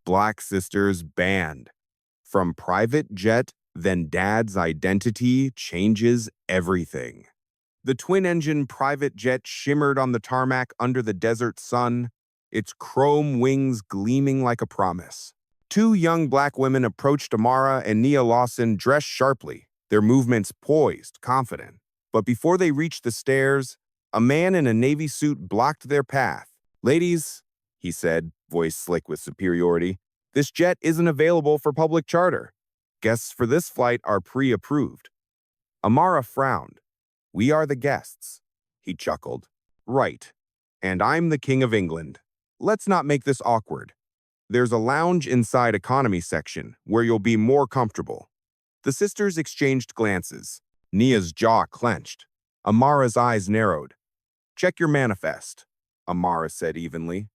Black sisters banned. From private jet, then dad's identity changes everything. The twin-engine private jet shimmered on the tarmac under the desert sun, its chrome wings gleaming like a promise. Two young black women approached Amara and Nia Lawson dressed sharply, their movements poised, confident. But before they reached the stairs, a man in a navy suit blocked their path. "Ladies," he said, voice slick with superiority, "this jet isn't available for public charter. Guests for this flight are pre-approved." Amara frowned. "We are the guests," he chuckled. "Right. And I'm the King of England. Let's not make this awkward. There's a lounge inside economy section where you'll be more comfortable." The sisters exchanged glances. Nia's jaw clenched. Amara's eyes narrowed. "Check your manifest," Amara said evenly.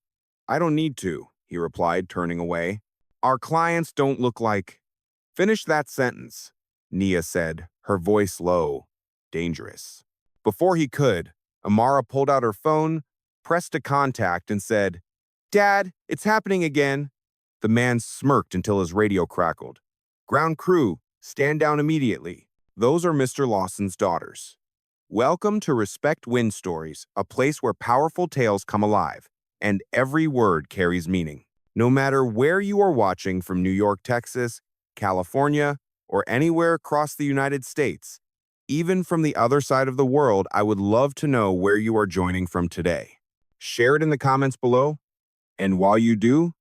"I don't need to," he replied, turning away. "Our clients don't look like—" "Finish that sentence," Nia said, her voice low, dangerous. Before he could, Amara pulled out her phone, pressed a contact, and said, "Dad, it's happening again." The man smirked until his radio crackled. "Ground crew, stand down immediately. Those are Mr. Lawson's daughters. Welcome to Respect Wind Stories, a place where powerful tales come alive, and every word carries meaning. No matter where you are watching from New York, Texas, California, or anywhere across the United States, even from the other side of the world, I would love to know where you are joining from today. Share it in the comments below. And while you do,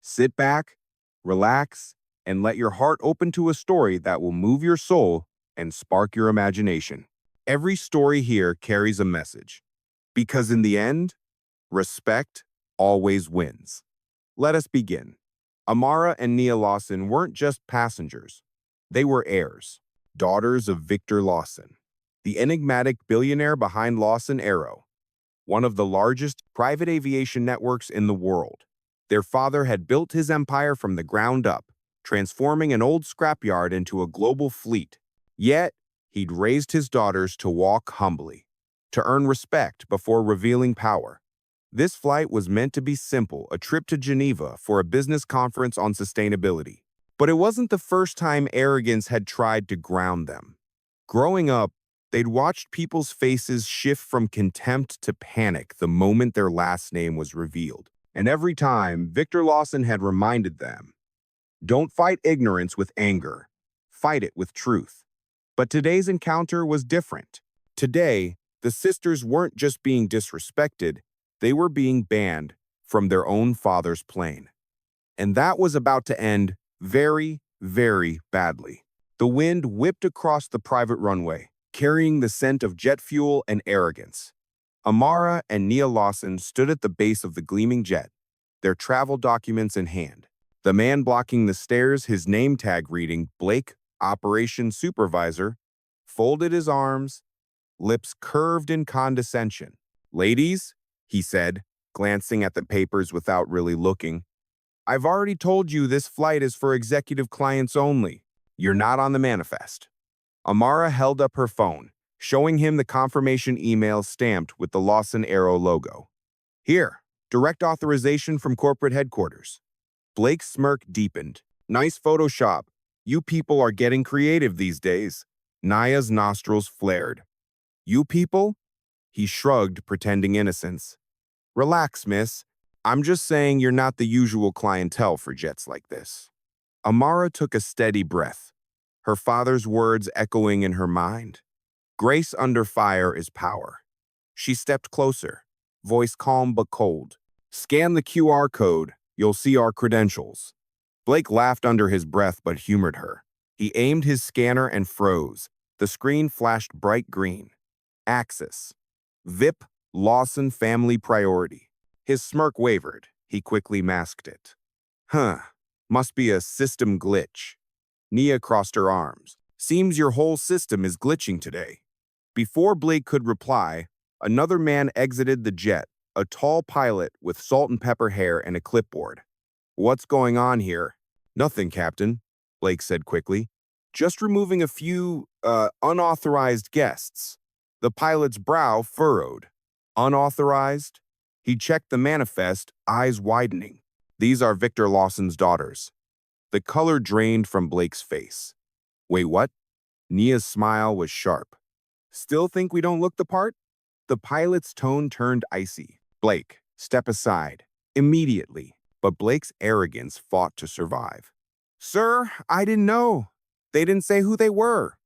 sit back, relax, and let your heart open to a story that will move your soul and spark your imagination. Every story here carries a message, because in the end, respect always wins. Let us begin. Amara and Nia Lawson weren't just passengers. They were heirs, daughters of Victor Lawson, the enigmatic billionaire behind Lawson Aero, one of the largest private aviation networks in the world. Their father had built his empire from the ground up, transforming an old scrapyard into a global fleet. Yet, he'd raised his daughters to walk humbly, to earn respect before revealing power. This flight was meant to be simple, a trip to Geneva for a business conference on sustainability. But it wasn't the first time arrogance had tried to ground them. Growing up, they'd watched people's faces shift from contempt to panic the moment their last name was revealed. And every time, Victor Lawson had reminded them, "Don't fight ignorance with anger. Fight it with truth." But today's encounter was different. Today, the sisters weren't just being disrespected, they were being banned from their own father's plane. And that was about to end very, very badly. The wind whipped across the private runway, carrying the scent of jet fuel and arrogance. Amara and Nia Lawson stood at the base of the gleaming jet, their travel documents in hand. The man blocking the stairs, his name tag reading Blake, Operations Supervisor, folded his arms, lips curved in condescension. "Ladies," he said, glancing at the papers without really looking, "I've already told you this flight is for executive clients only. You're not on the manifest." Amara held up her phone, showing him the confirmation email stamped with the Lawson Aero logo. "Here, direct authorization from corporate headquarters." Blake's smirk deepened. "Nice Photoshop. You people are getting creative these days." Nia's nostrils flared. "You people?" He shrugged, pretending innocence. "Relax, miss. I'm just saying you're not the usual clientele for jets like this." Amara took a steady breath, her father's words echoing in her mind. Grace under fire is power. She stepped closer, voice calm but cold. "Scan the QR code. You'll see our credentials." Blake laughed under his breath but humored her. He aimed his scanner and froze. The screen flashed bright green. Axis. VIP Lawson Family Priority. His smirk wavered. He quickly masked it. Must be a system glitch." Nia crossed her arms. "Seems your whole system is glitching today." Before Blake could reply, another man exited the jet, a tall pilot with salt and pepper hair and a clipboard. "What's going on here?" "Nothing, Captain," Blake said quickly. "Just removing a few, unauthorized guests." The pilot's brow furrowed. "Unauthorized?" He checked the manifest, eyes widening. These are Victor Lawson's daughters. The color drained from Blake's face. Wait, what? Nia's smile was sharp. Still think we don't look the part? The pilot's tone turned icy. Blake, step aside. Immediately. But Blake's arrogance fought to survive. Sir, I didn't know. They didn't say who they were.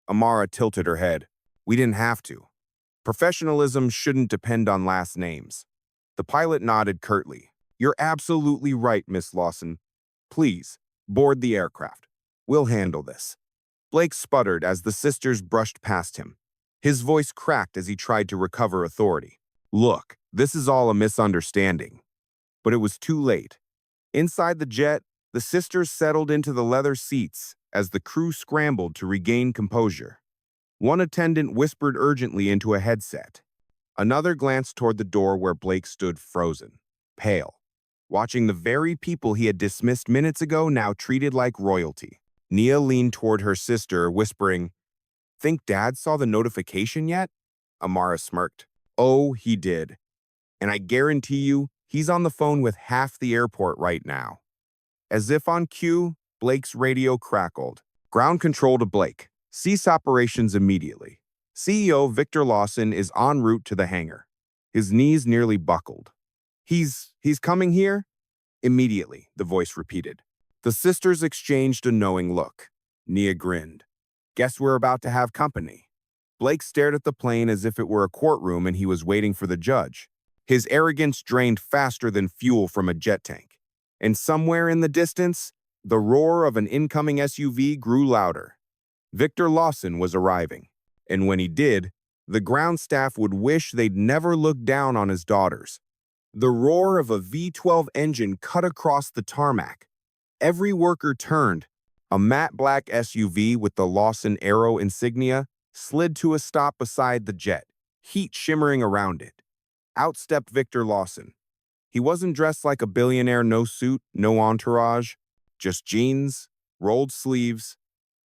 Amara tilted her head. We didn't have to. Professionalism shouldn't depend on last names. The pilot nodded curtly. You're absolutely right, Miss Lawson. Please, board the aircraft. We'll handle this. Blake sputtered as the sisters brushed past him. His voice cracked as he tried to recover authority. Look, this is all a misunderstanding. But it was too late. Inside the jet, the sisters settled into the leather seats as the crew scrambled to regain composure. One attendant whispered urgently into a headset. Another glanced toward the door where Blake stood frozen, pale, watching the very people he had dismissed minutes ago now treated like royalty. Nia leaned toward her sister, whispering, Think Dad saw the notification yet? Amara smirked. Oh, he did. And I guarantee you, he's on the phone with half the airport right now. As if on cue, Blake's radio crackled. Ground control to Blake. Cease operations immediately. CEO Victor Lawson is en route to the hangar. His knees nearly buckled. He's coming here? Immediately, the voice repeated. The sisters exchanged a knowing look. Nia grinned. Guess we're about to have company. Blake stared at the plane as if it were a courtroom and he was waiting for the judge. His arrogance drained faster than fuel from a jet tank. And somewhere in the distance, the roar of an incoming SUV grew louder. Victor Lawson was arriving, and when he did, the ground staff would wish they'd never looked down on his daughters. The roar of a V12 engine cut across the tarmac. Every worker turned. A matte black SUV with the Lawson Aero insignia slid to a stop beside the jet, heat shimmering around it. Out stepped Victor Lawson. He wasn't dressed like a billionaire, no suit, no entourage, just jeans, rolled sleeves,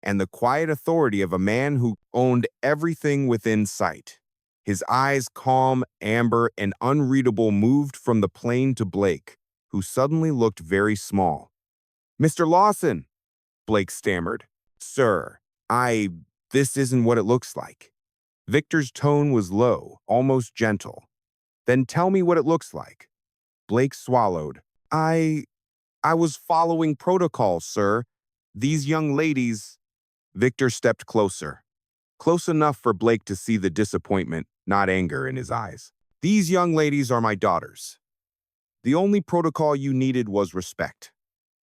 and the quiet authority of a man who owned everything within sight. His eyes, calm, amber, and unreadable, moved from the plane to Blake, who suddenly looked very small. Mr. Lawson, Blake stammered. Sir, this isn't what it looks like. Victor's tone was low, almost gentle. Then tell me what it looks like. Blake swallowed. I was following protocol, sir. These young ladies... Victor stepped closer. Close enough for Blake to see the disappointment, not anger, in his eyes. These young ladies are my daughters. The only protocol you needed was respect.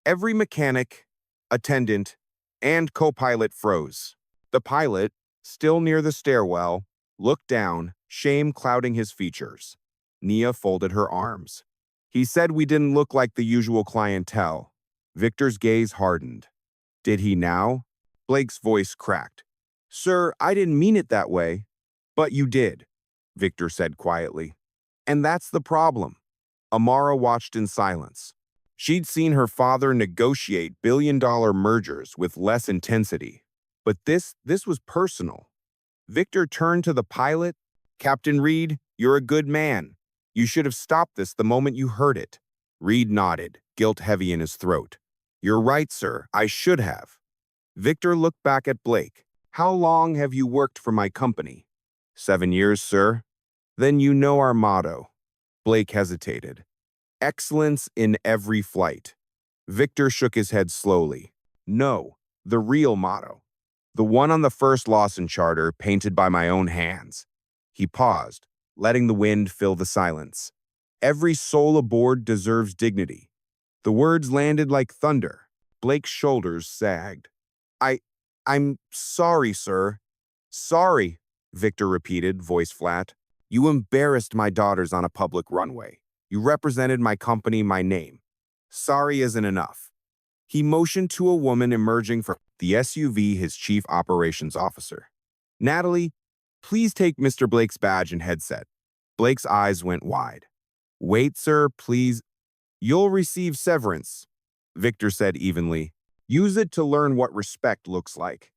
Every mechanic, attendant, and co-pilot froze. The pilot, still near the stairwell, looked down, shame clouding his features. Nia folded her arms. He said we didn't look like the usual clientele. Victor's gaze hardened. Did he now? Blake's voice cracked. Sir, I didn't mean it that way. But you did, Victor said quietly. And that's the problem. Amara watched in silence. She'd seen her father negotiate billion-dollar mergers with less intensity. But this was personal. Victor turned to the pilot. Captain Reed, you're a good man. You should have stopped this the moment you heard it. Reed nodded, guilt heavy in his throat. You're right, sir. I should have. Victor looked back at Blake. How long have you worked for my company? 7 years, sir. Then you know our motto. Blake hesitated. Excellence in every flight. Victor shook his head slowly. No, the real motto. The one on the first Lawson charter, painted by my own hands. He paused, letting the wind fill the silence. Every soul aboard deserves dignity. The words landed like thunder. Blake's shoulders sagged. I'm sorry, sir. Sorry, Victor repeated, voice flat. You embarrassed my daughters on a public runway. You represented my company, my name. Sorry isn't enough. He motioned to a woman emerging from the SUV, his chief operations officer. Natalie, please take Mr. Blake's badge and headset. Blake's eyes went wide. Wait, sir, please. You'll receive severance, Victor said evenly. Use it to learn what respect looks like.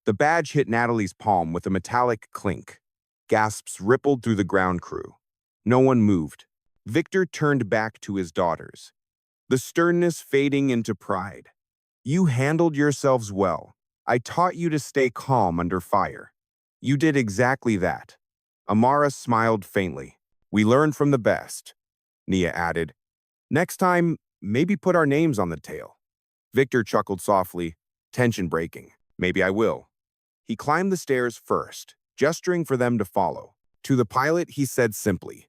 The badge hit Natalie's palm with a metallic clink. Gasps rippled through the ground crew. No one moved. Victor turned back to his daughters. the sternness fading into pride. You handled yourselves well. I taught you to stay calm under fire. You did exactly that. Amara smiled faintly. We learned from the best. Nia added, next time, maybe put our names on the tail. Victor chuckled softly, tension breaking. Maybe I will. He climbed the stairs first, gesturing for them to follow. To the pilot, he said simply,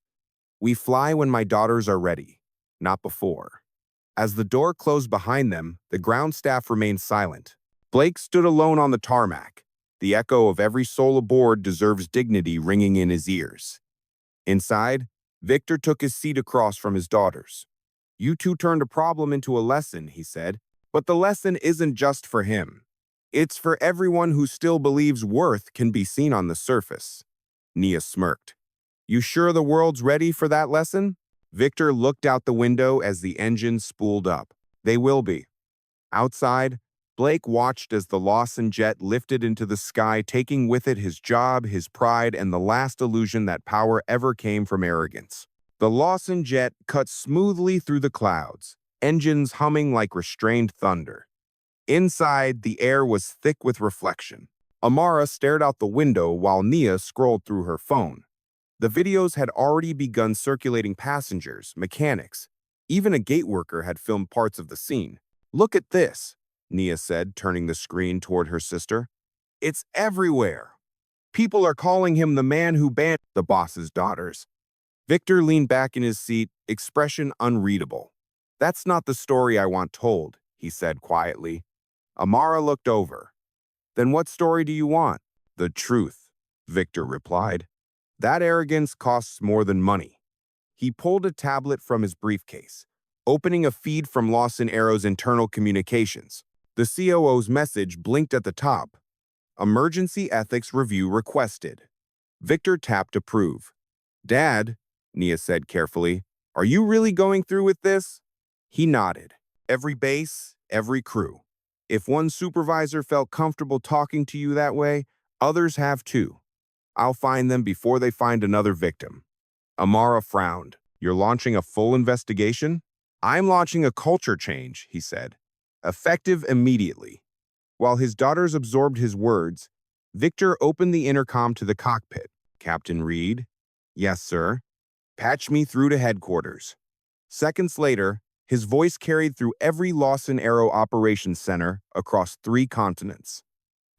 we fly when my daughters are ready, not before. As the door closed behind them, the ground staff remained silent. Blake stood alone on the tarmac. The echo of every soul aboard deserves dignity ringing in his ears. Inside, Victor took his seat across from his daughters. You two turned a problem into a lesson, he said, but the lesson isn't just for him. It's for everyone who still believes worth can be seen on the surface. Nia smirked. You sure the world's ready for that lesson? Victor looked out the window as the engine spooled up. They will be. Outside, Blake watched as the Lawson jet lifted into the sky, taking with it his job, his pride, and the last illusion that power ever came from arrogance. The Lawson jet cut smoothly through the clouds, engines humming like restrained thunder. Inside, the air was thick with reflection. Amara stared out the window while Nia scrolled through her phone. The videos had already begun circulating. Passengers, mechanics, even a gate worker had filmed parts of the scene. Look at this, Nia said, turning the screen toward her sister. It's everywhere. People are calling him the man who banned the boss's daughters. Victor leaned back in his seat, expression unreadable. That's not the story I want told, he said quietly. Amara looked over. Then what story do you want? The truth, Victor replied. That arrogance costs more than money. He pulled a tablet from his briefcase, opening a feed from Lawson Aero's internal communications. The COO's message blinked at the top. Emergency ethics review requested. Victor tapped approve. Dad, Nia said carefully, are you really going through with this? He nodded. Every base, every crew. If one supervisor felt comfortable talking to you that way, others have too. I'll find them before they find another victim. Amara frowned. You're launching a full investigation? I'm launching a culture change, he said. Effective immediately. While his daughters absorbed his words, Victor opened the intercom to the cockpit. Captain Reed? Yes, sir. Patch me through to headquarters. Seconds later, his voice carried through every Lawson Aero operations center across 3 continents.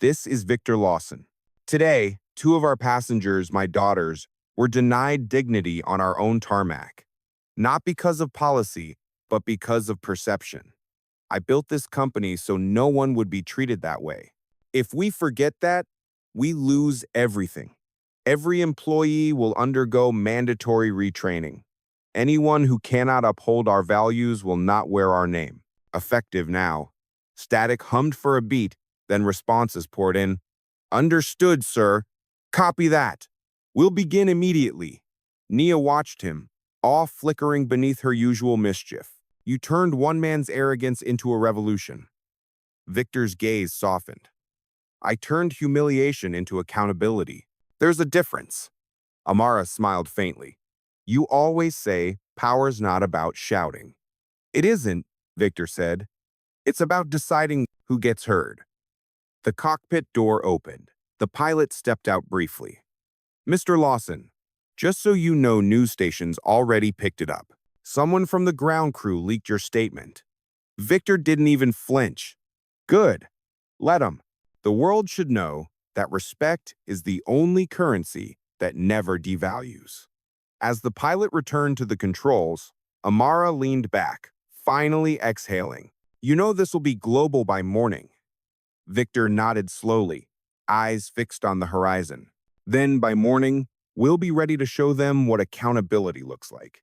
This is Victor Lawson. Today, 2 of our passengers, my daughters, were denied dignity on our own tarmac. Not because of policy, but because of perception. I built this company so no one would be treated that way. If we forget that, we lose everything. Every employee will undergo mandatory retraining. Anyone who cannot uphold our values will not wear our name. Effective now. Static hummed for a beat, then responses poured in. Understood, sir. Copy that. We'll begin immediately. Nia watched him, awe flickering beneath her usual mischief. You turned one man's arrogance into a revolution. Victor's gaze softened. I turned humiliation into accountability. There's a difference. Amara smiled faintly. You always say power's not about shouting. It isn't, Victor said. It's about deciding who gets heard. The cockpit door opened. The pilot stepped out briefly. Mr. Lawson, just so you know, news stations already picked it up. Someone from the ground crew leaked your statement. Victor didn't even flinch. Good. Let him. The world should know that respect is the only currency that never devalues. As the pilot returned to the controls, Amara leaned back, finally exhaling. You know this will be global by morning. Victor nodded slowly, eyes fixed on the horizon. Then, by morning, we'll be ready to show them what accountability looks like.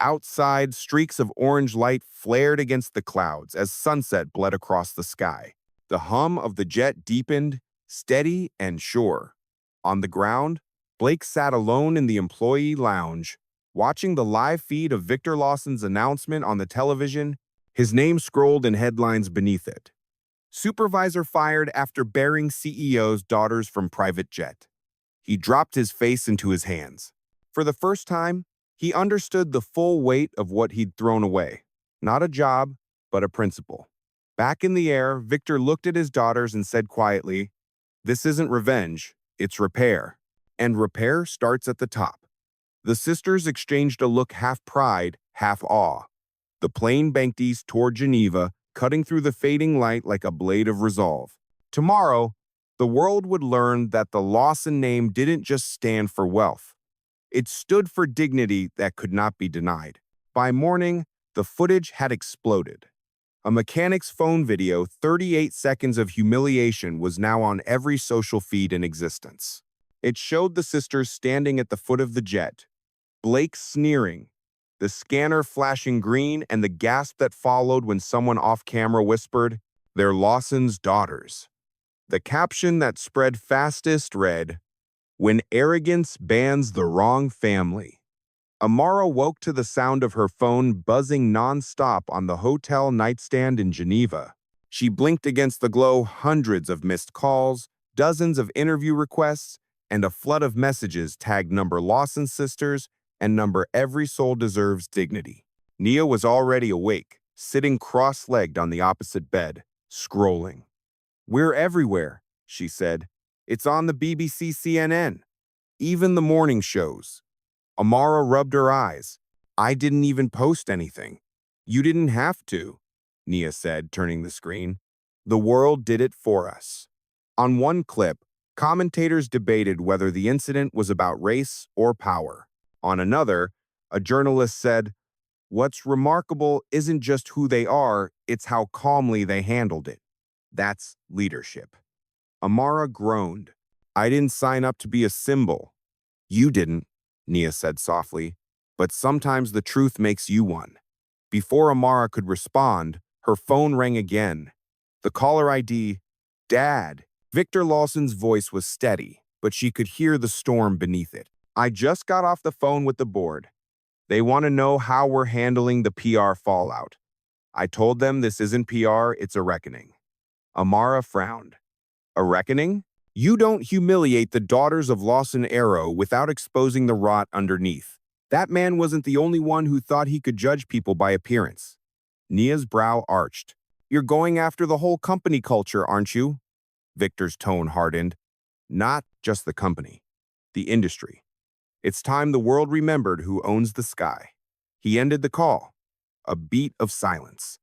Outside, streaks of orange light flared against the clouds as sunset bled across the sky. The hum of the jet deepened, steady and sure. On the ground, Blake sat alone in the employee lounge, watching the live feed of Victor Lawson's announcement on the television, his name scrolled in headlines beneath it. Supervisor fired after bearing CEO's daughters from private jet. He dropped his face into his hands. For the first time, he understood the full weight of what he'd thrown away. Not a job, but a principle. Back in the air, Victor looked at his daughters and said quietly, "This isn't revenge, it's repair. And repair starts at the top." The sisters exchanged a look half pride, half awe. The plane banked east toward Geneva, cutting through the fading light like a blade of resolve. Tomorrow, the world would learn that the Lawson name didn't just stand for wealth. It stood for dignity that could not be denied. By morning, the footage had exploded. A mechanic's phone video, 38 seconds of humiliation, was now on every social feed in existence. It showed the sisters standing at the foot of the jet, Blake sneering, the scanner flashing green, and the gasp that followed when someone off-camera whispered, "They're Lawson's daughters." The caption that spread fastest read, "When arrogance bans the wrong family." Amara woke to the sound of her phone buzzing non-stop on the hotel nightstand in Geneva. She blinked against the glow, hundreds of missed calls, dozens of interview requests, and a flood of messages tagged number Lawson sisters and number every soul deserves dignity. Nia was already awake, sitting cross-legged on the opposite bed, scrolling. "We're everywhere," she said. "It's on the BBC, CNN. Even the morning shows." Amara rubbed her eyes. "I didn't even post anything." "You didn't have to," Nia said, turning the screen. "The world did it for us." On one clip, commentators debated whether the incident was about race or power. On another, a journalist said, "What's remarkable isn't just who they are, it's how calmly they handled it. That's leadership." Amara groaned. "I didn't sign up to be a symbol." "You didn't," Nia said softly, "but sometimes the truth makes you one." Before Amara could respond, her phone rang again. The caller ID, "Dad." Victor Lawson's voice was steady, but she could hear the storm beneath it. "I just got off the phone with the board. They want to know how we're handling the PR fallout. I told them this isn't PR, it's a reckoning." Amara frowned. "A reckoning? You don't humiliate the daughters of Lawson Arrow without exposing the rot underneath. That man wasn't the only one who thought he could judge people by appearance." Nia's brow arched. "You're going after the whole company culture, aren't you?" Victor's tone hardened. "Not just the company. The industry. It's time the world remembered who owns the sky." He ended the call. A beat of silence.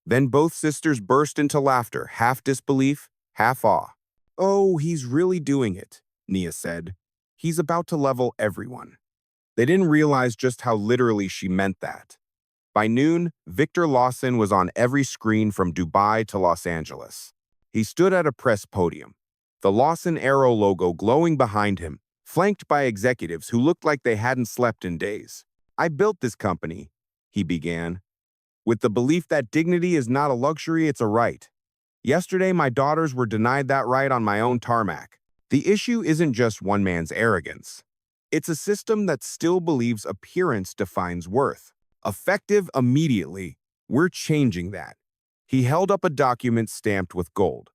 Then both sisters burst into laughter, half disbelief, half awe. "Oh, he's really doing it," Nia said. "He's about to level everyone." They didn't realize just how literally she meant that. By noon, Victor Lawson was on every screen from Dubai to Los Angeles. He stood at a press podium, the Lawson Arrow logo glowing behind him, flanked by executives who looked like they hadn't slept in days. "I built this company," he began, "with the belief that dignity is not a luxury, it's a right. Yesterday, my daughters were denied that right on my own tarmac. The issue isn't just one man's arrogance. It's a system that still believes appearance defines worth. Effective immediately, we're changing that." He held up a document stamped with gold.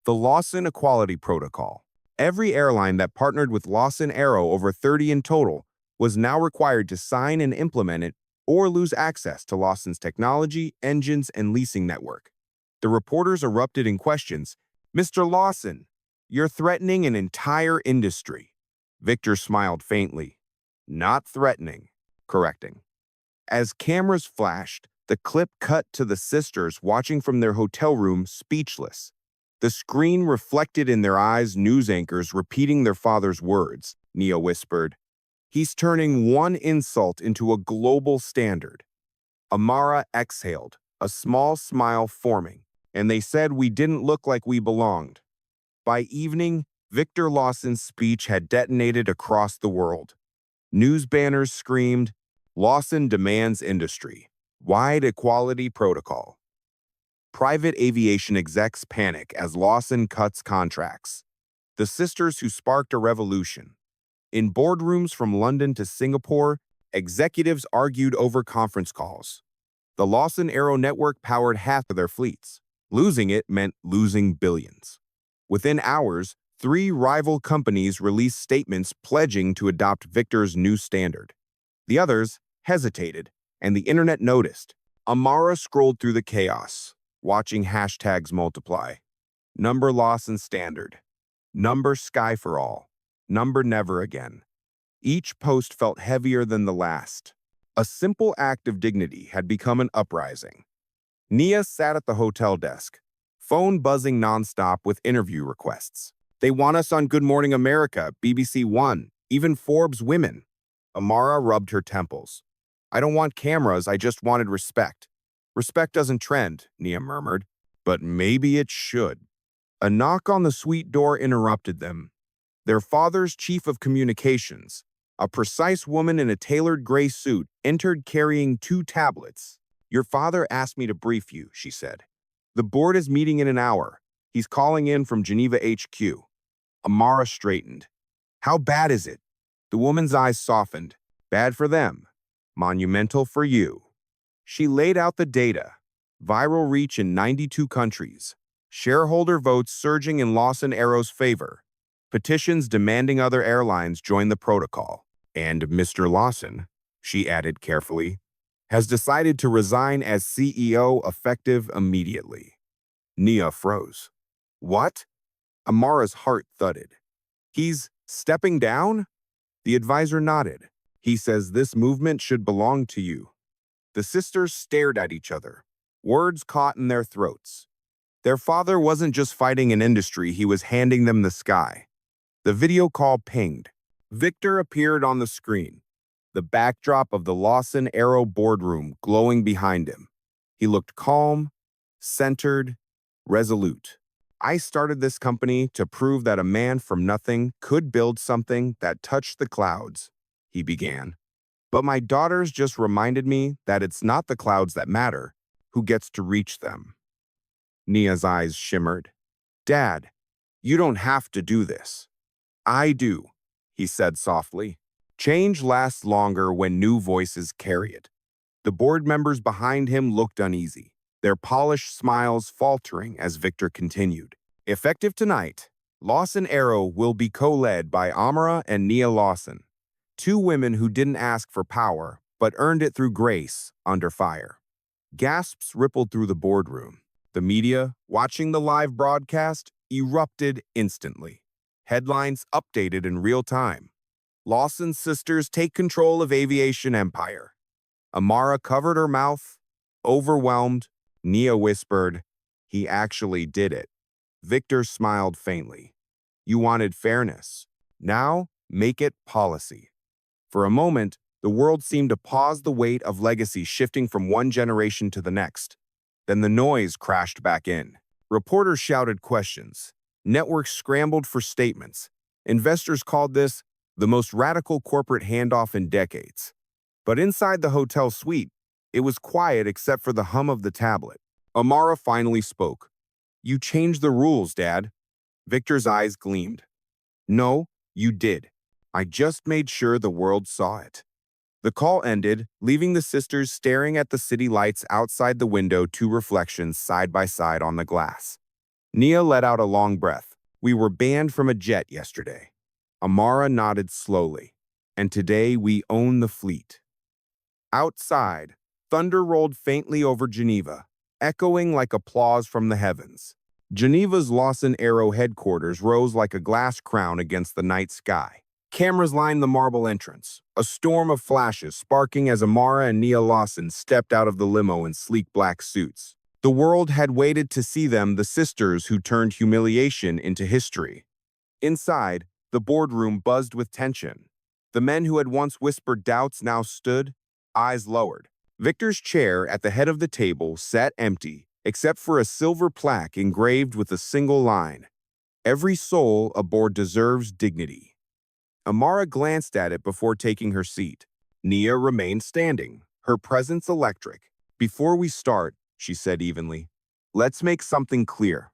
The Lawson Equality Protocol. Every airline that partnered with Lawson Arrow, over 30 in total, was now required to sign and implement it or lose access to Lawson's technology, engines, and leasing network. The reporters erupted in questions. "Mr. Lawson, you're threatening an entire industry." Victor smiled faintly. "Not threatening, correcting." As cameras flashed, the clip cut to the sisters watching from their hotel room, speechless. The screen reflected in their eyes news anchors repeating their father's words. Nia whispered, "He's turning one insult into a global standard." Amara exhaled, a small smile forming, and they said we didn't look like we belonged. By evening, Victor Lawson's speech had detonated across the world. News banners screamed, "Lawson demands industry. Wide equality protocol." Private aviation execs panic as Lawson cuts contracts. The sisters who sparked a revolution. In boardrooms from London to Singapore, executives argued over conference calls. The Lawson Arrow network powered half of their fleets. Losing it meant losing billions. Within hours, 3 rival companies released statements pledging to adopt Victor's new standard. The others hesitated, and the internet noticed. Amara scrolled through the chaos, watching hashtags multiply. Number Lawson Standard. Number Sky for All. Number Never Again. Each post felt heavier than the last. A simple act of dignity had become an uprising. Nia sat at the hotel desk, phone buzzing nonstop with interview requests. They want us on Good Morning America, BBC One, even Forbes Women. Amara rubbed her temples. I don't want cameras, I just wanted respect. Respect doesn't trend, Nia murmured, but maybe it should. A knock on the suite door interrupted them. Their father's chief of communications, a precise woman in a tailored gray suit, entered carrying 2 tablets. Your father asked me to brief you, she said. The board is meeting in an hour. He's calling in from Geneva HQ. Amara straightened. How bad is it? The woman's eyes softened. Bad for them. Monumental for you. She laid out the data. Viral reach in 92 countries. Shareholder votes surging in Lawson Aero's favor. Petitions demanding other airlines join the protocol. And Mr. Lawson, she added carefully, has decided to resign as CEO effective immediately. Nia froze. What? Amara's heart thudded. He's stepping down? The advisor nodded. He says this movement should belong to you. The sisters stared at each other, words caught in their throats. Their father wasn't just fighting an industry, he was handing them the sky. The video call pinged. Victor appeared on the screen, the backdrop of the Lawson Aero boardroom glowing behind him. He looked calm, centered, resolute. I started this company to prove that a man from nothing could build something that touched the clouds, he began. But my daughters just reminded me that it's not the clouds that matter, who gets to reach them. Nia's eyes shimmered. Dad, you don't have to do this. I do, he said softly. Change lasts longer when new voices carry it. The board members behind him looked uneasy, their polished smiles faltering as Victor continued. Effective tonight, Lawson Aero will be co-led by Amara and Nia Lawson, 2 women who didn't ask for power, but earned it through grace under fire. Gasps rippled through the boardroom. The media, watching the live broadcast, erupted instantly. Headlines updated in real time. Lawson's sisters take control of aviation empire. Amara covered her mouth, overwhelmed. Nia whispered, he actually did it. Victor smiled faintly. You wanted fairness. Now, make it policy. For a moment, the world seemed to pause, the weight of legacy shifting from one generation to the next. Then the noise crashed back in. Reporters shouted questions. Networks scrambled for statements. Investors called this the most radical corporate handoff in decades. But inside the hotel suite, it was quiet except for the hum of the tablet. Amara finally spoke. You changed the rules, Dad. Victor's eyes gleamed. No, you did. I just made sure the world saw it. The call ended, leaving the sisters staring at the city lights outside the window, 2 reflections side by side on the glass. Nia let out a long breath. We were banned from a jet yesterday. Amara nodded slowly. And today we own the fleet. Outside, thunder rolled faintly over Geneva, echoing like applause from the heavens. Geneva's Lawson Aero headquarters rose like a glass crown against the night sky. Cameras lined the marble entrance, a storm of flashes sparking as Amara and Nia Lawson stepped out of the limo in sleek black suits. The world had waited to see them, the sisters who turned humiliation into history. Inside, the boardroom buzzed with tension. The men who had once whispered doubts now stood, eyes lowered. Victor's chair at the head of the table sat empty, except for a silver plaque engraved with a single line. Every soul aboard deserves dignity. Amara glanced at it before taking her seat. Nia remained standing, her presence electric. Before we start, she said evenly, let's make something clear.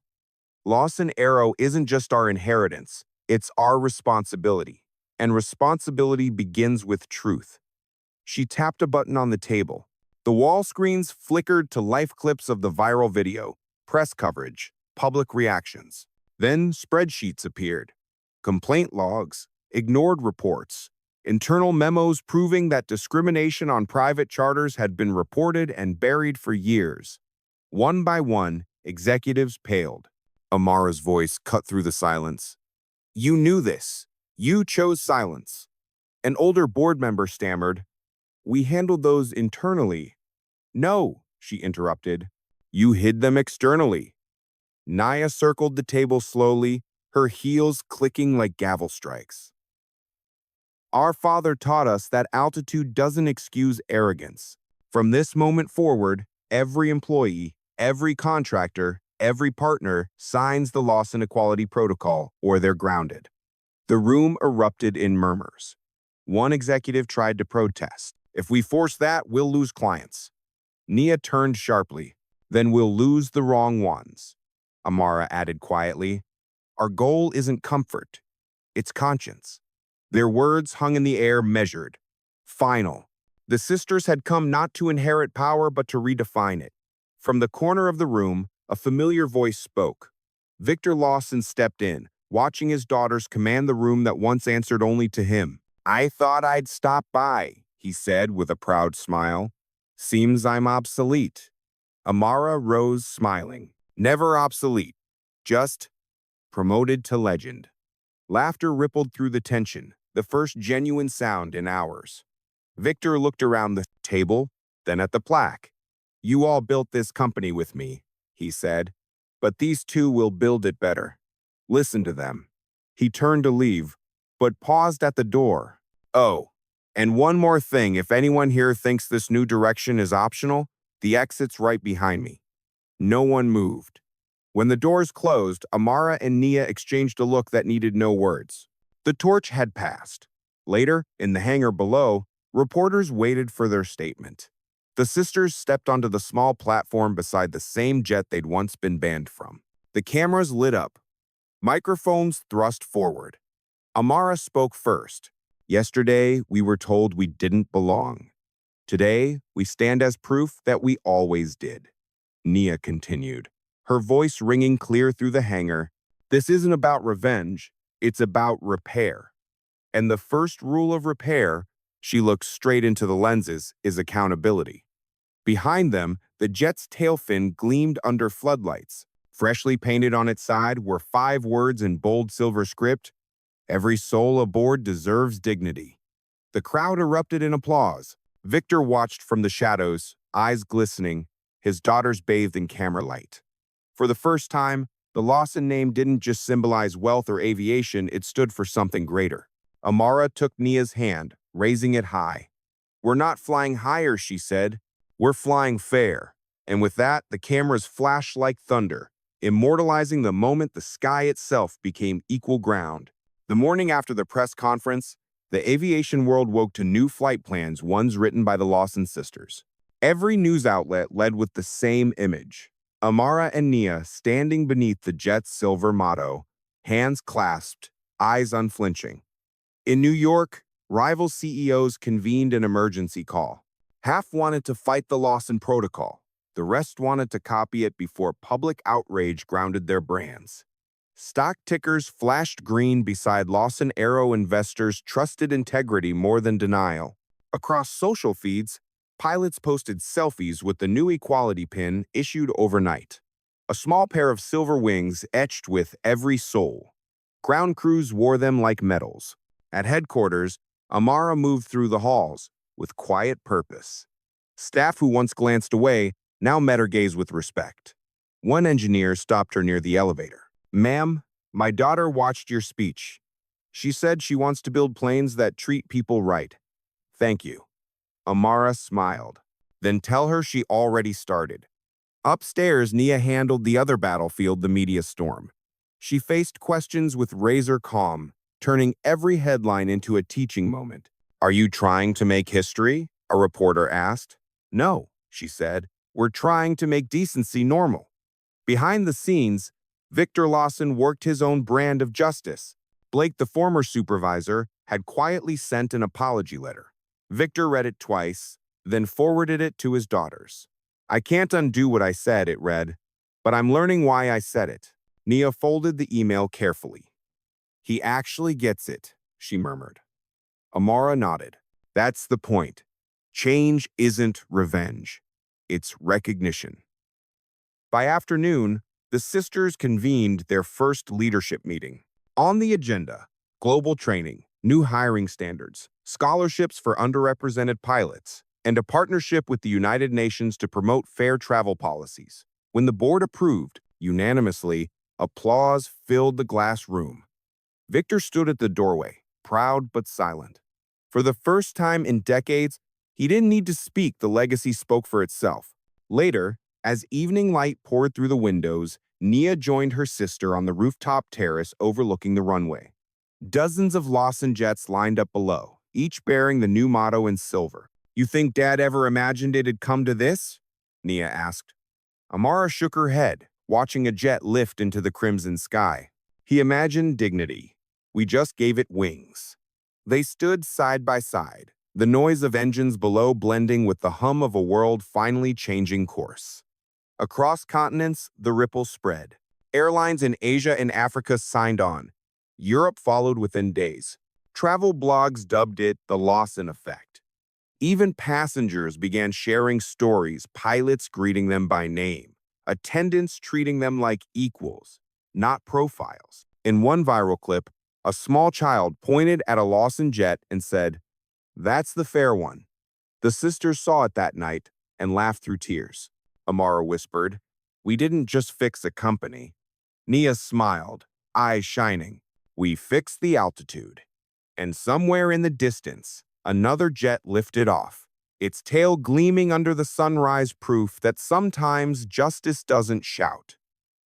Lawson Aero isn't just our inheritance, it's our responsibility. And responsibility begins with truth. She tapped a button on the table. The wall screens flickered to life clips of the viral video, press coverage, public reactions. Then spreadsheets appeared. Complaint logs, ignored reports, Internal memos proving that discrimination on private charters had been reported and buried for years. One by one, executives paled. Amara's voice cut through the silence. You knew this. You chose silence. An older board member stammered. We handled those internally. No, she interrupted. You hid them externally. Naya circled the table slowly, her heels clicking like gavel strikes. Our father taught us that altitude doesn't excuse arrogance. From this moment forward, every employee, every contractor, every partner signs the loss inequality protocol or they're grounded. The room erupted in murmurs. One executive tried to protest. If we force that, we'll lose clients. Nia turned sharply. Then we'll lose the wrong ones. Amara added quietly. Our goal isn't comfort. It's conscience. Their words hung in the air, measured. Final. The sisters had come not to inherit power, but to redefine it. From the corner of the room, a familiar voice spoke. Victor Lawson stepped in, watching his daughters command the room that once answered only to him. I thought I'd stop by, he said with a proud smile. Seems I'm obsolete. Amara rose smiling. Never obsolete. Just promoted to legend. Laughter rippled through the tension, the first genuine sound in hours. Victor looked around the table, then at the plaque. You all built this company with me, he said, but these two will build it better. Listen to them. He turned to leave, but paused at the door. Oh, and one more thing, if anyone here thinks this new direction is optional, the exit's right behind me. No one moved. When the doors closed, Amara and Nia exchanged a look that needed no words. The torch had passed. Later, in the hangar below, reporters waited for their statement. The sisters stepped onto the small platform beside the same jet they'd once been banned from. The cameras lit up. Microphones thrust forward. Amara spoke first. Yesterday, we were told we didn't belong. Today, we stand as proof that we always did. Nia continued, her voice ringing clear through the hangar. This isn't about revenge, it's about repair. And the first rule of repair, she looked straight into the lenses, is accountability. Behind them, the jet's tail fin gleamed under floodlights. Freshly painted on its side were 5 words in bold silver script. Every soul aboard deserves dignity. The crowd erupted in applause. Victor watched from the shadows, eyes glistening, his daughters bathed in camera light. For the first time, the Lawson name didn't just symbolize wealth or aviation, it stood for something greater. Amara took Nia's hand, raising it high. We're not flying higher, she said. We're flying fair. And with that, the cameras flashed like thunder, immortalizing the moment the sky itself became equal ground. The morning after the press conference, the aviation world woke to new flight plans, ones written by the Lawson sisters. Every news outlet led with the same image. Amara and Nia standing beneath the jet's silver motto, hands clasped, eyes unflinching. In New York, rival CEOs convened an emergency call. Half wanted to fight the Lawson protocol. The rest wanted to copy it before public outrage grounded their brands. Stock tickers flashed green beside Lawson Aero investors' trusted integrity more than denial. Across social feeds, pilots posted selfies with the new equality pin issued overnight. A small pair of silver wings etched with every soul. Ground crews wore them like medals. At headquarters, Amara moved through the halls with quiet purpose. Staff who once glanced away now met her gaze with respect. One engineer stopped her near the elevator. Ma'am, my daughter watched your speech. She said she wants to build planes that treat people right. Thank you. Amara smiled. Then tell her she already started. Upstairs, Nia handled the other battlefield, the media storm. She faced questions with razor calm, turning every headline into a teaching moment. Are you trying to make history? A reporter asked. No, she said. We're trying to make decency normal. Behind the scenes, Victor Lawson worked his own brand of justice. Blake, the former supervisor, had quietly sent an apology letter. Victor read it twice, then forwarded it to his daughters. I can't undo what I said, it read, but I'm learning why I said it. Nia folded the email carefully. He actually gets it, she murmured. Amara nodded. That's the point. Change isn't revenge. It's recognition. By afternoon, the sisters convened their first leadership meeting. On the agenda, global training, new hiring standards, scholarships for underrepresented pilots, and a partnership with the United Nations to promote fair travel policies. When the board approved, unanimously, applause filled the glass room. Victor stood at the doorway, proud but silent. For the first time in decades, he didn't need to speak, the legacy spoke for itself. Later, as evening light poured through the windows, Nia joined her sister on the rooftop terrace overlooking the runway. Dozens of Lawson jets lined up below, each bearing the new motto in silver. You think Dad ever imagined it'd come to this? Nia asked. Amara shook her head, watching a jet lift into the crimson sky. He imagined dignity. We just gave it wings. They stood side by side, the noise of engines below blending with the hum of a world finally changing course. Across continents, the ripple spread. Airlines in Asia and Africa signed on. Europe followed within days. Travel blogs dubbed it the Lawson effect. Even passengers began sharing stories, pilots greeting them by name, attendants treating them like equals, not profiles. In one viral clip, a small child pointed at a Lawson jet and said, "That's the fair one." The sisters saw it that night and laughed through tears. Amara whispered, "We didn't just fix a company." Nia smiled, eyes shining. "We fixed the altitude." And somewhere in the distance, another jet lifted off, its tail gleaming under the sunrise, proof that sometimes justice doesn't shout.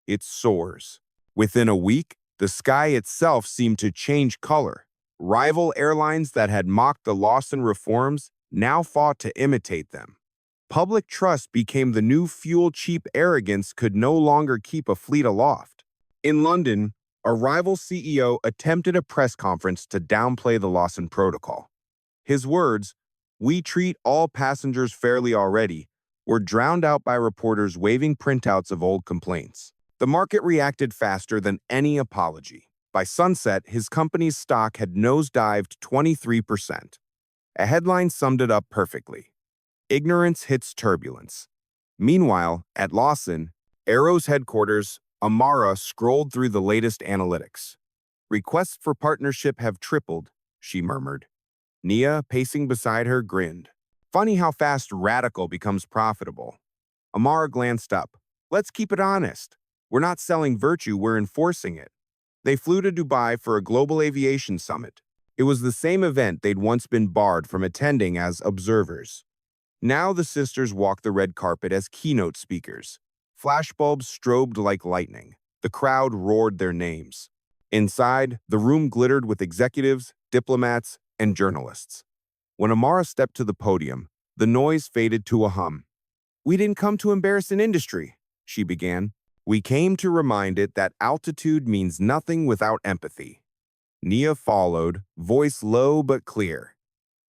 It soars. Within a week, the sky itself seemed to change color. Rival airlines that had mocked the Lawson reforms now fought to imitate them. Public trust became the new fuel. Cheap arrogance could no longer keep a fleet aloft. In London, a rival CEO attempted a press conference to downplay the Lawson protocol. His words, "We treat all passengers fairly already," were drowned out by reporters waving printouts of old complaints. The market reacted faster than any apology. By sunset, his company's stock had nosedived 23%. A headline summed it up perfectly. Ignorance hits turbulence. Meanwhile, at Lawson, Aero's headquarters, Amara scrolled through the latest analytics. Requests for partnership have tripled, she murmured. Nia, pacing beside her, grinned. Funny how fast radical becomes profitable. Amara glanced up. Let's keep it honest. We're not selling virtue, we're enforcing it. They flew to Dubai for a global aviation summit. It was the same event they'd once been barred from attending as observers. Now the sisters walked the red carpet as keynote speakers. Flashbulbs strobed like lightning. The crowd roared their names. Inside, the room glittered with executives, diplomats, and journalists. When Amara stepped to the podium, the noise faded to a hum. We didn't come to embarrass an industry, she began. We came to remind it that altitude means nothing without empathy. Nia followed, voice low but clear.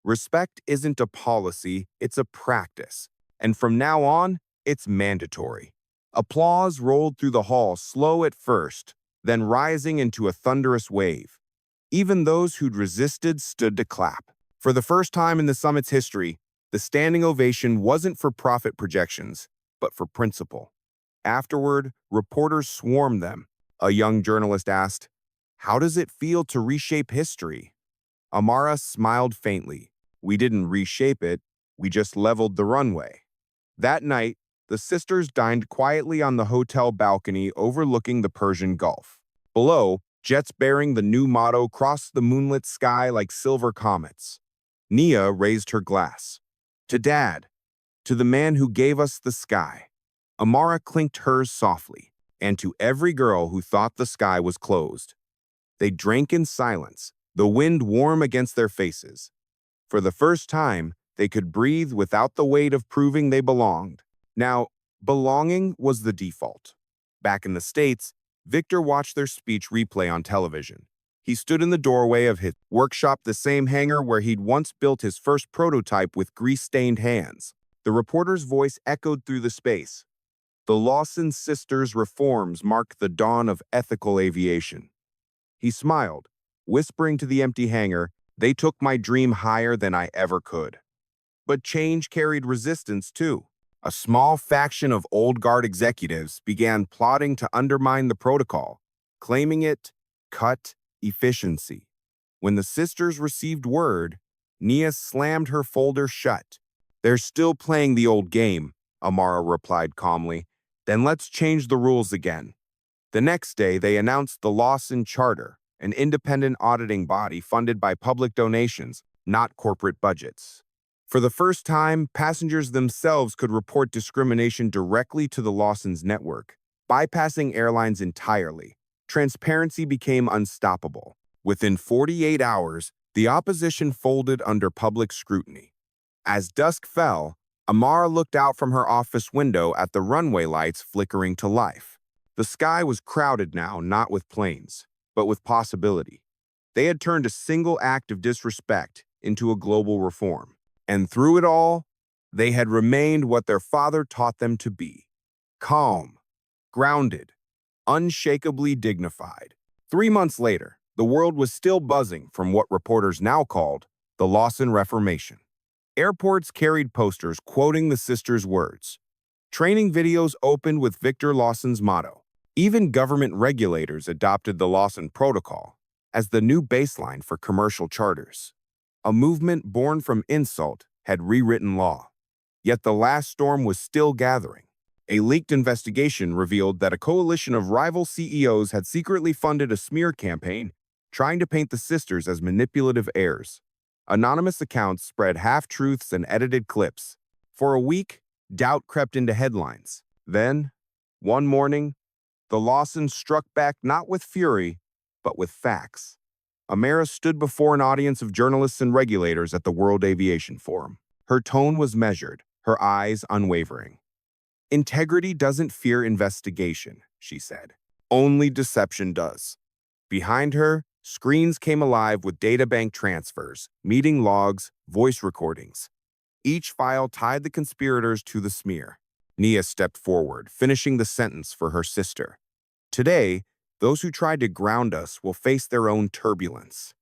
Respect isn't a policy, it's a practice. And from now on, it's mandatory. Applause rolled through the hall, slow at first, then rising into a thunderous wave. Even those who'd resisted stood to clap. For the first time in the summit's history, the standing ovation wasn't for profit projections, but for principle. Afterward, reporters swarmed them. A young journalist asked, "How does it feel to reshape history?" Amara smiled faintly. We didn't reshape it, we just leveled the runway. That night, the sisters dined quietly on the hotel balcony overlooking the Persian Gulf. Below, jets bearing the new motto crossed the moonlit sky like silver comets. Nia raised her glass. To Dad, to the man who gave us the sky. Amara clinked hers softly, and to every girl who thought the sky was closed. They drank in silence, the wind warm against their faces. For the first time, they could breathe without the weight of proving they belonged. Now, belonging was the default. Back in the States, Victor watched their speech replay on television. He stood in the doorway of his workshop, the same hangar where he'd once built his first prototype with grease-stained hands. The reporter's voice echoed through the space. The Lawson sisters' reforms marked the dawn of ethical aviation. He smiled, whispering to the empty hangar, They took my dream higher than I ever could. But change carried resistance too. A small faction of old guard executives began plotting to undermine the protocol, claiming it cut efficiency. When the sisters received word, Nia slammed her folder shut. They're still playing the old game, Amara replied calmly. Then let's change the rules again. The next day, they announced the Lawson Charter, an independent auditing body funded by public donations, not corporate budgets. For the first time, passengers themselves could report discrimination directly to the Lawson's network, bypassing airlines entirely. Transparency became unstoppable. Within 48 hours, the opposition folded under public scrutiny. As dusk fell, Amara looked out from her office window at the runway lights flickering to life. The sky was crowded now, not with planes, but with possibility. They had turned a single act of disrespect into a global reform. And through it all, they had remained what their father taught them to be: calm, grounded, unshakably dignified. 3 months later, the world was still buzzing from what reporters now called the Lawson Reformation. Airports carried posters quoting the sisters' words. Training videos opened with Victor Lawson's motto. Even government regulators adopted the Lawson Protocol as the new baseline for commercial charters. A movement born from insult had rewritten law. Yet the last storm was still gathering. A leaked investigation revealed that a coalition of rival CEOs had secretly funded a smear campaign trying to paint the sisters as manipulative heirs. Anonymous accounts spread half-truths and edited clips. For a week, doubt crept into headlines. Then, one morning, the Lawsons struck back not with fury, but with facts. Amara stood before an audience of journalists and regulators at the World Aviation Forum. Her tone was measured, her eyes unwavering. Integrity doesn't fear investigation, she said. Only deception does. Behind her, screens came alive with databank transfers, meeting logs, voice recordings. Each file tied the conspirators to the smear. Nia stepped forward, finishing the sentence for her sister. Today, those who tried to ground us will face their own turbulence.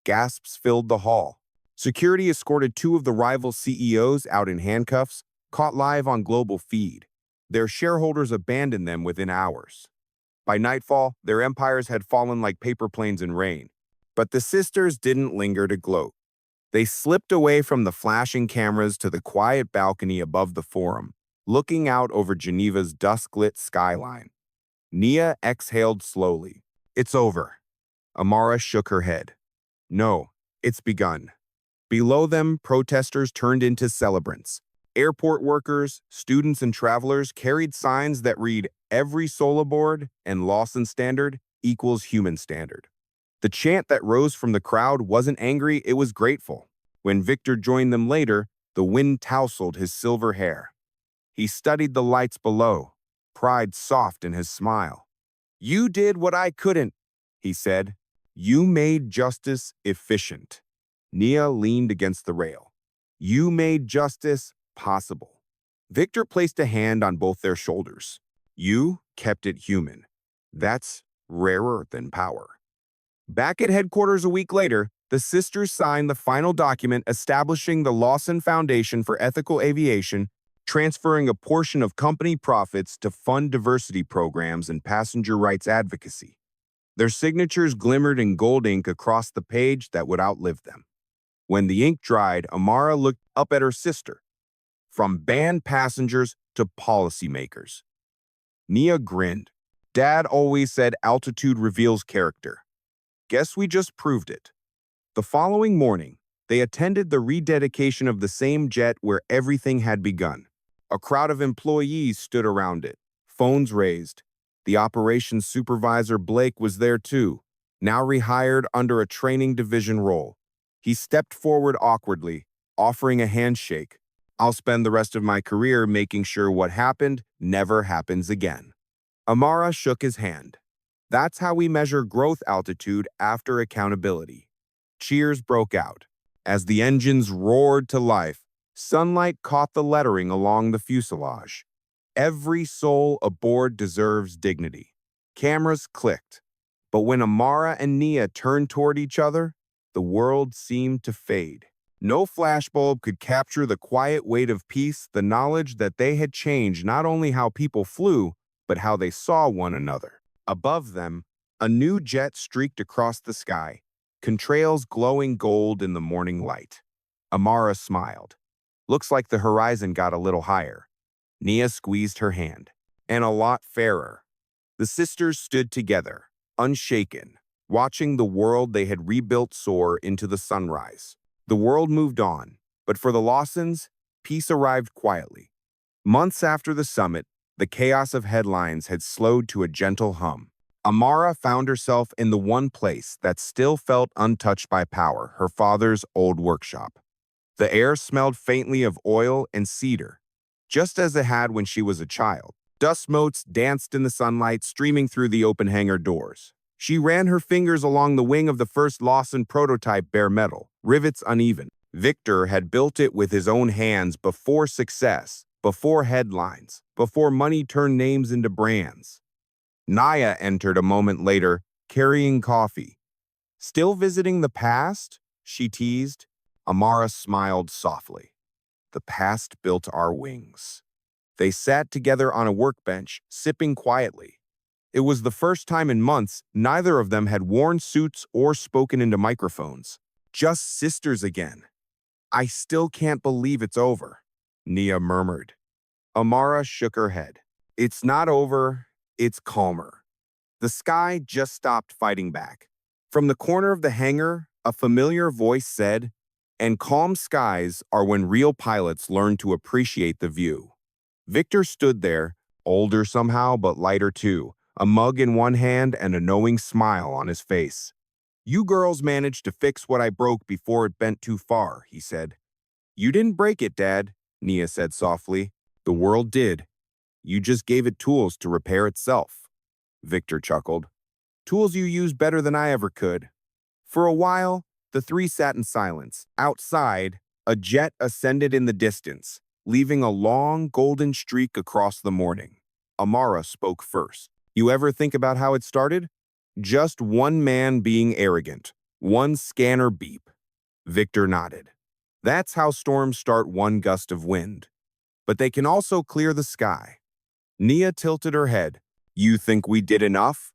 Gasps filled the hall. Security escorted two of the rival CEOs out in handcuffs, caught live on global feed. Their shareholders abandoned them within hours. By nightfall, their empires had fallen like paper planes in rain. But the sisters didn't linger to gloat. They slipped away from the flashing cameras to the quiet balcony above the forum, looking out over Geneva's dusk-lit skyline. Nia exhaled slowly. It's over. Amara shook her head. No, it's begun. Below them, protesters turned into celebrants. Airport workers, students, and travelers carried signs that read, "Every soul aboard" and "Lawson Standard equals human standard." The chant that rose from the crowd wasn't angry, it was grateful. When Victor joined them later, the wind tousled his silver hair. He studied the lights below, pride soft in his smile. You did what I couldn't, he said. You made justice efficient. Nia leaned against the rail. You made justice possible. Victor placed a hand on both their shoulders. You kept it human. That's rarer than power. Back at headquarters a week later, the sisters signed the final document establishing the Lawson Foundation for Ethical Aviation, transferring a portion of company profits to fund diversity programs and passenger rights advocacy. Their signatures glimmered in gold ink across the page that would outlive them. When the ink dried, Amara looked up at her sister. From banned passengers to policymakers. Nia grinned. Dad always said altitude reveals character. Guess we just proved it. The following morning, they attended the rededication of the same jet where everything had begun. A crowd of employees stood around it, phones raised. The operations supervisor Blake was there too, now rehired under a training division role. He stepped forward awkwardly, offering a handshake. I'll spend the rest of my career making sure what happened never happens again. Amara shook his hand. That's how we measure growth altitude after accountability. Cheers broke out. As the engines roared to life, sunlight caught the lettering along the fuselage. Every soul aboard deserves dignity. Cameras clicked. But when Amara and Nia turned toward each other, the world seemed to fade. No flashbulb could capture the quiet weight of peace, the knowledge that they had changed not only how people flew, but how they saw one another. Above them, a new jet streaked across the sky, contrails glowing gold in the morning light. Amara smiled. Looks like the horizon got a little higher. Nia squeezed her hand. And a lot fairer. The sisters stood together, unshaken, watching the world they had rebuilt soar into the sunrise. The world moved on, but for the Lawsons, peace arrived quietly. Months after the summit, the chaos of headlines had slowed to a gentle hum. Amara found herself in the one place that still felt untouched by power, her father's old workshop. The air smelled faintly of oil and cedar, just as it had when she was a child. Dust motes danced in the sunlight, streaming through the open hangar doors. She ran her fingers along the wing of the first Lawson prototype bare metal, rivets uneven. Victor had built it with his own hands before success, before headlines, before money turned names into brands. Naya entered a moment later, carrying coffee. Still visiting the past? She teased. Amara smiled softly. The past built our wings. They sat together on a workbench, sipping quietly. It was the first time in months neither of them had worn suits or spoken into microphones. Just sisters again. I still can't believe it's over, Nia murmured. Amara shook her head. It's not over, it's calmer. The sky just stopped fighting back. From the corner of the hangar, a familiar voice said, "And calm skies are when real pilots learn to appreciate the view." Victor stood there, older somehow but lighter too, a mug in one hand and a knowing smile on his face. You girls managed to fix what I broke before it bent too far, he said. You didn't break it, Dad, Nia said softly. The world did. You just gave it tools to repair itself. Victor chuckled. Tools you use better than I ever could. For a while, the three sat in silence. Outside, a jet ascended in the distance, leaving a long golden streak across the morning. Amara spoke first. You ever think about how it started? Just one man being arrogant, one scanner beep. Victor nodded. That's how storms start one gust of wind. But they can also clear the sky. Nia tilted her head. You think we did enough?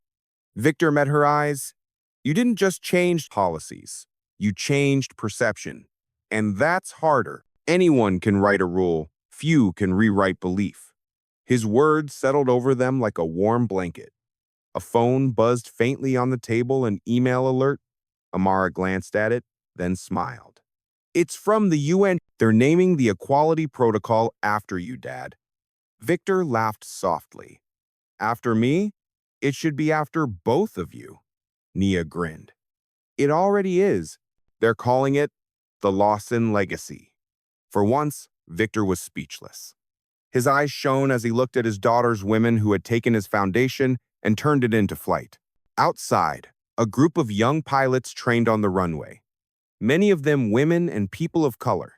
Victor met her eyes. You didn't just change policies. You changed perception. And that's harder. Anyone can write a rule. Few can rewrite belief. His words settled over them like a warm blanket. A phone buzzed faintly on the table, an email alert. Amara glanced at it, then smiled. It's from the UN. They're naming the Equality Protocol after you, Dad. Victor laughed softly. After me? It should be after both of you. Nia grinned. It already is. They're calling it the Lawson Legacy. For once, Victor was speechless. His eyes shone as he looked at his daughter's women who had taken his foundation and turned it into flight. Outside, a group of young pilots trained on the runway. Many of them women and people of color.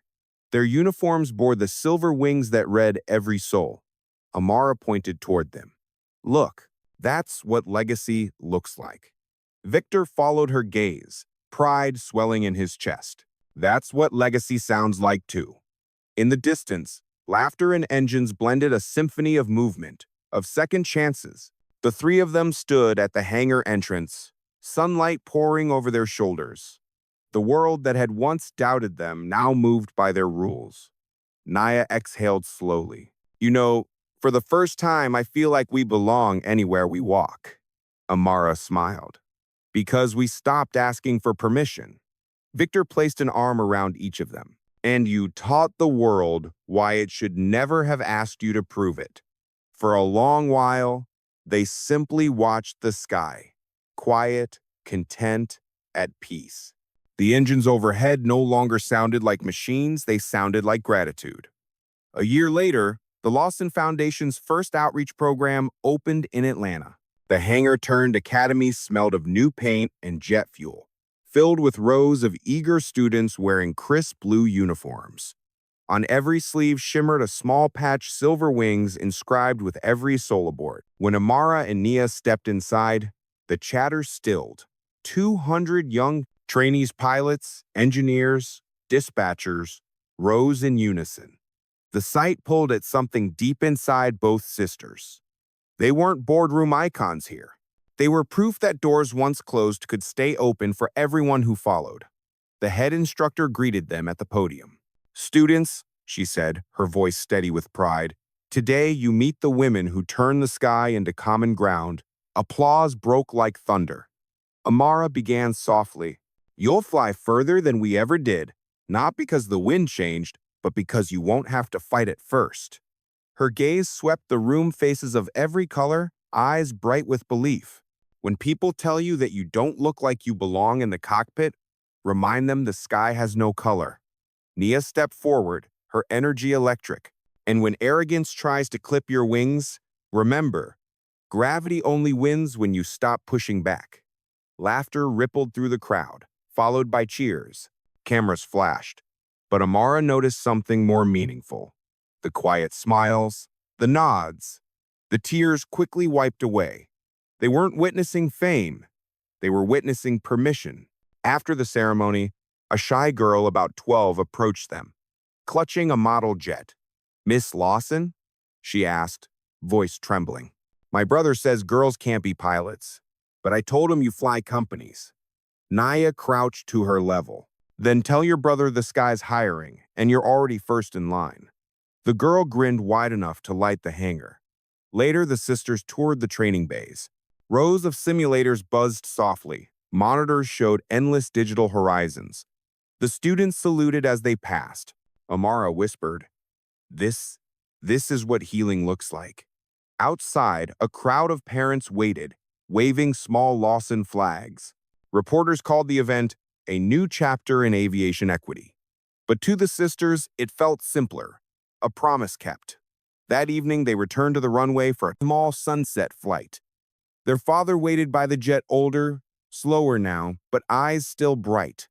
Their uniforms bore the silver wings that read "Every Soul." Amara pointed toward them. Look, that's what legacy looks like. Victor followed her gaze, pride swelling in his chest. That's what legacy sounds like too. In the distance, laughter and engines blended a symphony of movement, of second chances. The three of them stood at the hangar entrance, sunlight pouring over their shoulders. The world that had once doubted them now moved by their rules. Naya exhaled slowly. You know, for the first time, I feel like we belong anywhere we walk. Amara smiled. Because we stopped asking for permission. Victor placed an arm around each of them. And you taught the world why it should never have asked you to prove it. For a long while, they simply watched the sky, quiet, content, at peace. The engines overhead no longer sounded like machines, they sounded like gratitude. A year later, the Lawson Foundation's first outreach program opened in Atlanta. The hangar-turned academy smelled of new paint and jet fuel, filled with rows of eager students wearing crisp blue uniforms. On every sleeve shimmered a small patch silver wings inscribed with every soul aboard. When Amara and Nia stepped inside, the chatter stilled. 200 young Trainees pilots, engineers, dispatchers rose in unison. The sight pulled at something deep inside both sisters. They weren't boardroom icons here. They were proof that doors once closed could stay open for everyone who followed. The head instructor greeted them at the podium. "Students," she said, her voice steady with pride, "today you meet the women who turn the sky into common ground." Applause broke like thunder. Amara began softly. "You'll fly further than we ever did, not because the wind changed, but because you won't have to fight it first." Her gaze swept the room, faces of every color, eyes bright with belief. When people tell you that you don't look like you belong in the cockpit, remind them the sky has no color. Nia stepped forward, her energy electric. And when arrogance tries to clip your wings, remember, gravity only wins when you stop pushing back. Laughter rippled through the crowd, followed by cheers. Cameras flashed. But Amara noticed something more meaningful. The quiet smiles, the nods, the tears quickly wiped away. They weren't witnessing fame. They were witnessing permission. After the ceremony, a shy girl about 12 approached them, clutching a model jet. "Miss Lawson?" she asked, voice trembling. "My brother says girls can't be pilots, but I told him you fly companies." Nia crouched to her level. "Then tell your brother the sky's hiring, and you're already first in line." The girl grinned wide enough to light the hangar. Later, the sisters toured the training bays. Rows of simulators buzzed softly. Monitors showed endless digital horizons. The students saluted as they passed. Amara whispered, This is what healing looks like." Outside, a crowd of parents waited, waving small Lawson flags. Reporters called the event a new chapter in aviation equity. But to the sisters, it felt simpler, a promise kept. That evening, they returned to the runway for a small sunset flight. Their father waited by the jet, older, slower now, but eyes still bright.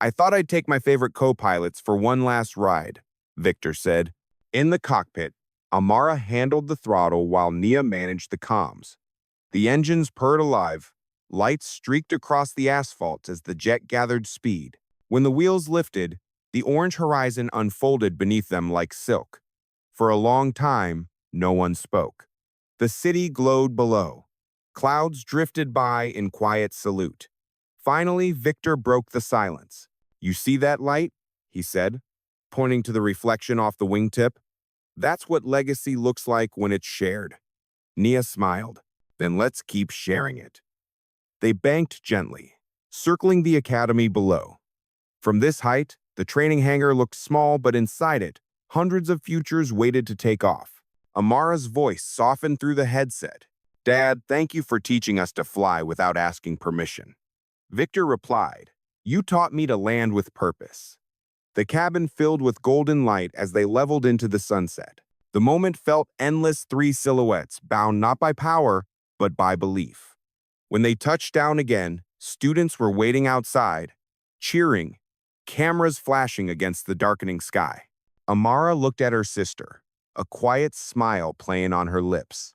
"I thought I'd take my favorite co-pilots for one last ride," Victor said. In the cockpit, Amara handled the throttle while Nia managed the comms. The engines purred alive. Lights streaked across the asphalt as the jet gathered speed. When the wheels lifted, the orange horizon unfolded beneath them like silk. For a long time, no one spoke. The city glowed below. Clouds drifted by in quiet salute. Finally, Victor broke the silence. "You see that light?" he said, pointing to the reflection off the wingtip. "That's what legacy looks like when it's shared." Nia smiled. "Then let's keep sharing it." They banked gently, circling the academy below. From this height, the training hangar looked small, but inside it, hundreds of futures waited to take off. Amara's voice softened through the headset. "Dad, thank you for teaching us to fly without asking permission." Victor replied, "You taught me to land with purpose." The cabin filled with golden light as they leveled into the sunset. The moment felt endless, three silhouettes, bound not by power, but by belief. When they touched down again, students were waiting outside, cheering, cameras flashing against the darkening sky. Amara looked at her sister, a quiet smile playing on her lips.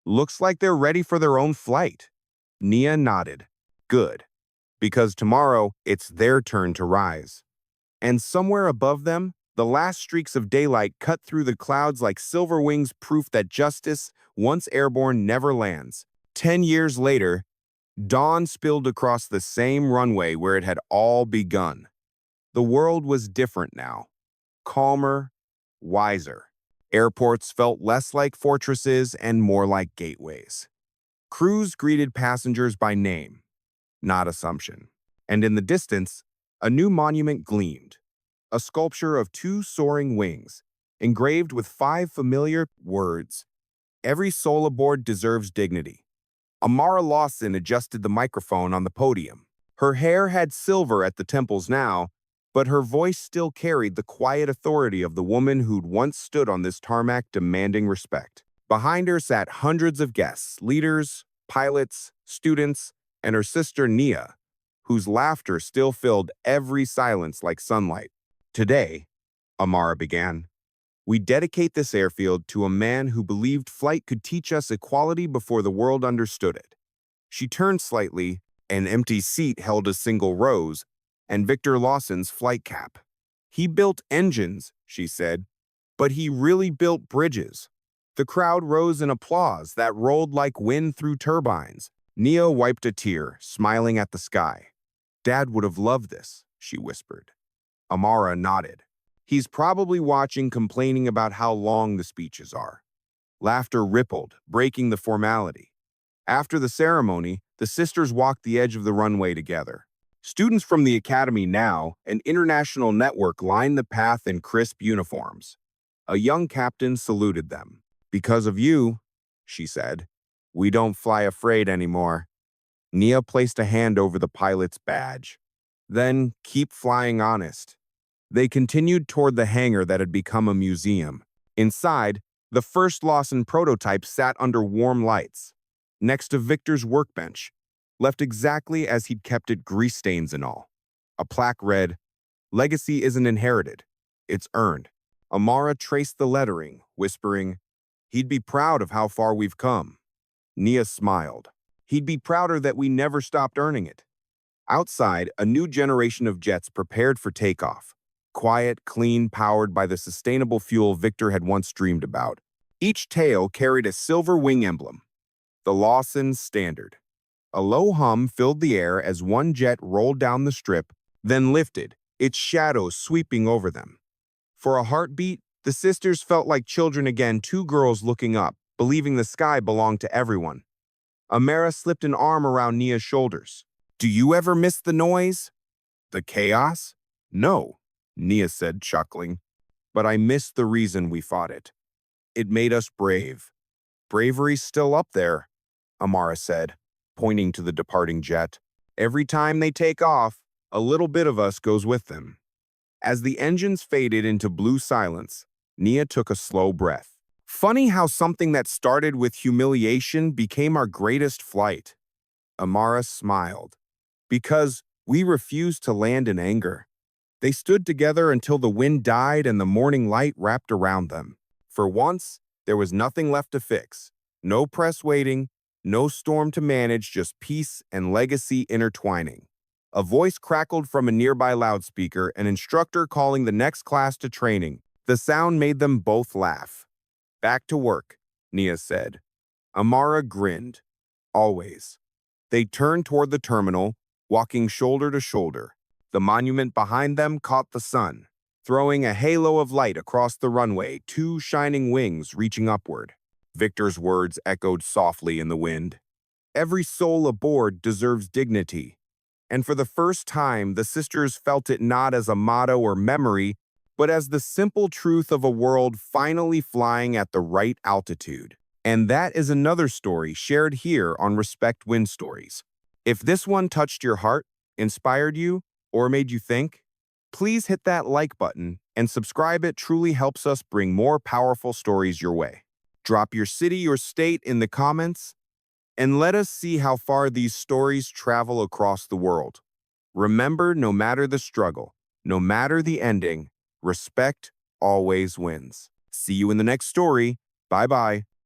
"Looks like they're ready for their own flight." Nia nodded. "Good, because tomorrow it's their turn to rise." And somewhere above them, the last streaks of daylight cut through the clouds like silver wings, proof that justice, once airborne, never lands. 10 years later, dawn spilled across the same runway where it had all begun. The world was different now. Calmer, wiser. Airports felt less like fortresses and more like gateways. Crews greeted passengers by name, not assumption. And in the distance, a new monument gleamed, a sculpture of two soaring wings, engraved with 5 familiar words. "Every soul aboard deserves dignity." Amara Lawson adjusted the microphone on the podium. Her hair had silver at the temples now, but her voice still carried the quiet authority of the woman who'd once stood on this tarmac demanding respect. Behind her sat hundreds of guests, leaders, pilots, students, and her sister Nia, whose laughter still filled every silence like sunlight. "Today," Amara began, "we dedicate this airfield to a man who believed flight could teach us equality before the world understood it." She turned slightly. An empty seat held a single rose, and Victor Lawson's flight cap. He built engines, she said, but he really built bridges. The crowd rose in applause that rolled like wind through turbines. Nia wiped a tear, smiling at the sky. Dad would have loved this, she whispered. Amara nodded. He's probably watching, complaining about how long the speeches are. Laughter rippled, breaking the formality. After the ceremony, the sisters walked the edge of the runway together. Students from the academy now, an international network, lined the path in crisp uniforms. A young captain saluted them. Because of you, she said, we don't fly afraid anymore. Nia placed a hand over the pilot's badge. Then, keep flying honest. They continued toward the hangar that had become a museum. Inside, the first Lawson prototype sat under warm lights, next to Victor's workbench, left exactly as he'd kept it, grease stains and all. A plaque read, "Legacy isn't inherited, it's earned." Amara traced the lettering, whispering, "He'd be proud of how far we've come." Nia smiled. He'd be prouder that we never stopped earning it. Outside, a new generation of jets prepared for takeoff. Quiet, clean, powered by the sustainable fuel Victor had once dreamed about. Each tail carried a silver wing emblem, the Lawson Standard. A low hum filled the air as one jet rolled down the strip, then lifted, its shadow sweeping over them. For a heartbeat, the sisters felt like children again, two girls looking up, believing the sky belonged to everyone. Amara slipped an arm around Nia's shoulders. Do you ever miss the noise? The chaos? No, Nia said, chuckling. But I miss the reason we fought it. It made us brave. Bravery's still up there, Amara said, pointing to the departing jet. Every time they take off, a little bit of us goes with them. As the engines faded into blue silence, Nia took a slow breath. Funny how something that started with humiliation became our greatest flight. Amara smiled. Because we refused to land in anger. They stood together until the wind died and the morning light wrapped around them. For once, there was nothing left to fix. No press waiting, no storm to manage, just peace and legacy intertwining. A voice crackled from a nearby loudspeaker, an instructor calling the next class to training. The sound made them both laugh. Back to work, Nia said. Amara grinned. Always. They turned toward the terminal, walking shoulder to shoulder. The monument behind them caught the sun, throwing a halo of light across the runway, two shining wings reaching upward. Victor's words echoed softly in the wind. Every soul aboard deserves dignity. And for the first time, the sisters felt it not as a motto or memory, but as the simple truth of a world finally flying at the right altitude. And that is another story shared here on Respect Wind Stories. If this one touched your heart, inspired you, or made you think, please hit that like button and subscribe. It truly helps us bring more powerful stories your way. Drop your city or state in the comments, and let us see how far these stories travel across the world. Remember, no matter the struggle, no matter the ending, respect always wins. See you in the next story. Bye-bye.